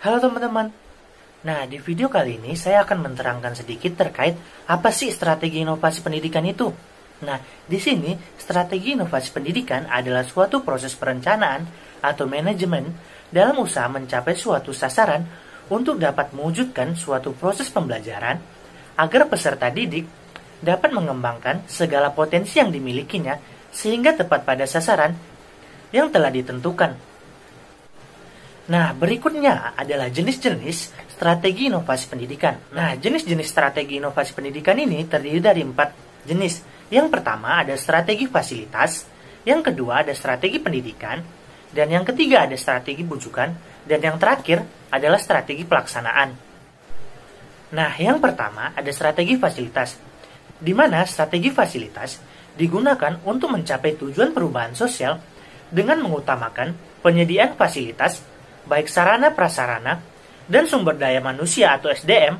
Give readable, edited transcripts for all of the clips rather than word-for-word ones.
Halo teman-teman. Nah, di video kali ini saya akan menerangkan sedikit terkait apa sih strategi inovasi pendidikan itu. Nah, di sini strategi inovasi pendidikan adalah suatu proses perencanaan atau manajemen dalam usaha mencapai suatu sasaran untuk dapat mewujudkan suatu proses pembelajaran agar peserta didik dapat mengembangkan segala potensi yang dimilikinya sehingga tepat pada sasaran yang telah ditentukan. Nah, berikutnya adalah jenis-jenis strategi inovasi pendidikan. Nah, jenis-jenis strategi inovasi pendidikan ini terdiri dari 4 jenis. Yang pertama ada strategi fasilitas, yang kedua ada strategi pendidikan, dan yang ketiga ada strategi bujukan, dan yang terakhir adalah strategi pelaksanaan. Nah, yang pertama ada strategi fasilitas, di mana strategi fasilitas digunakan untuk mencapai tujuan perubahan sosial dengan mengutamakan penyediaan fasilitas baik sarana prasarana dan sumber daya manusia atau SDM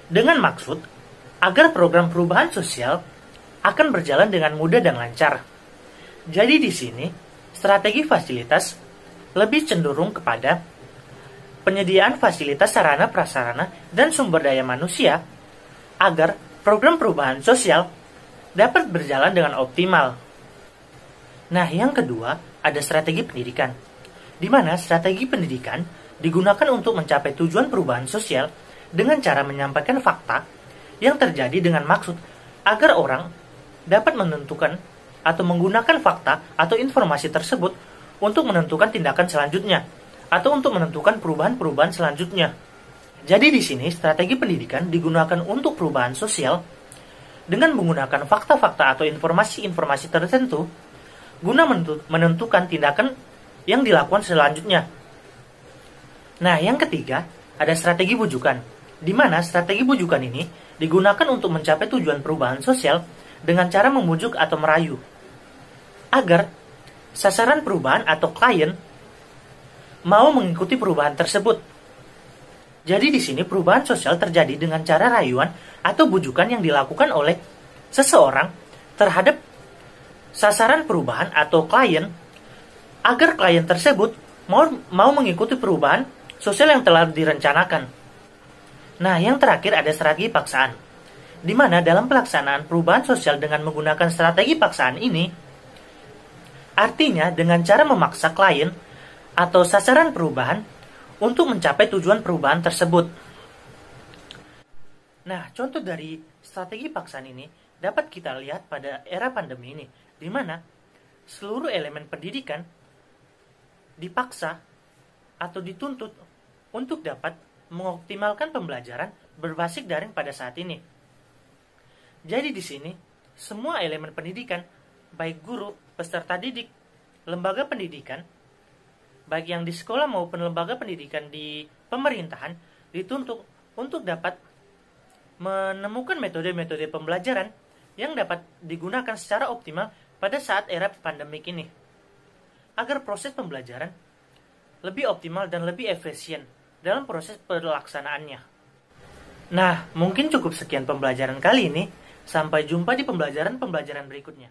dengan maksud agar program perubahan sosial akan berjalan dengan mudah dan lancar. Jadi di sini strategi fasilitas lebih cenderung kepada penyediaan fasilitas sarana prasarana dan sumber daya manusia agar program perubahan sosial dapat berjalan dengan optimal. Nah, yang kedua ada strategi pendidikan, di mana strategi pendidikan digunakan untuk mencapai tujuan perubahan sosial dengan cara menyampaikan fakta yang terjadi dengan maksud agar orang dapat menentukan atau menggunakan fakta atau informasi tersebut untuk menentukan tindakan selanjutnya atau untuk menentukan perubahan-perubahan selanjutnya. Jadi di sini strategi pendidikan digunakan untuk perubahan sosial dengan menggunakan fakta-fakta atau informasi-informasi tertentu guna menentukan tindakan yang dilakukan selanjutnya. Nah, yang ketiga ada strategi bujukan, di mana strategi bujukan ini digunakan untuk mencapai tujuan perubahan sosial dengan cara memujuk atau merayu agar sasaran perubahan atau klien mau mengikuti perubahan tersebut. Jadi di sini perubahan sosial terjadi dengan cara rayuan atau bujukan yang dilakukan oleh seseorang terhadap sasaran perubahan atau klien agar klien tersebut mau mengikuti perubahan sosial yang telah direncanakan. Nah, yang terakhir ada strategi paksaan, di mana dalam pelaksanaan perubahan sosial dengan menggunakan strategi paksaan ini, artinya dengan cara memaksa klien atau sasaran perubahan untuk mencapai tujuan perubahan tersebut. Nah, contoh dari strategi paksaan ini dapat kita lihat pada era pandemi ini, di mana seluruh elemen pendidikan dipaksa atau dituntut untuk dapat mengoptimalkan pembelajaran berbasis daring pada saat ini. Jadi di sini semua elemen pendidikan, baik guru, peserta didik, lembaga pendidikan, baik yang di sekolah maupun lembaga pendidikan di pemerintahan, dituntut untuk dapat menemukan metode-metode pembelajaran yang dapat digunakan secara optimal pada saat era pandemik ini, agar proses pembelajaran lebih optimal dan lebih efisien dalam proses pelaksanaannya. Nah, mungkin cukup sekian pembelajaran kali ini. Sampai jumpa di pembelajaran-pembelajaran berikutnya.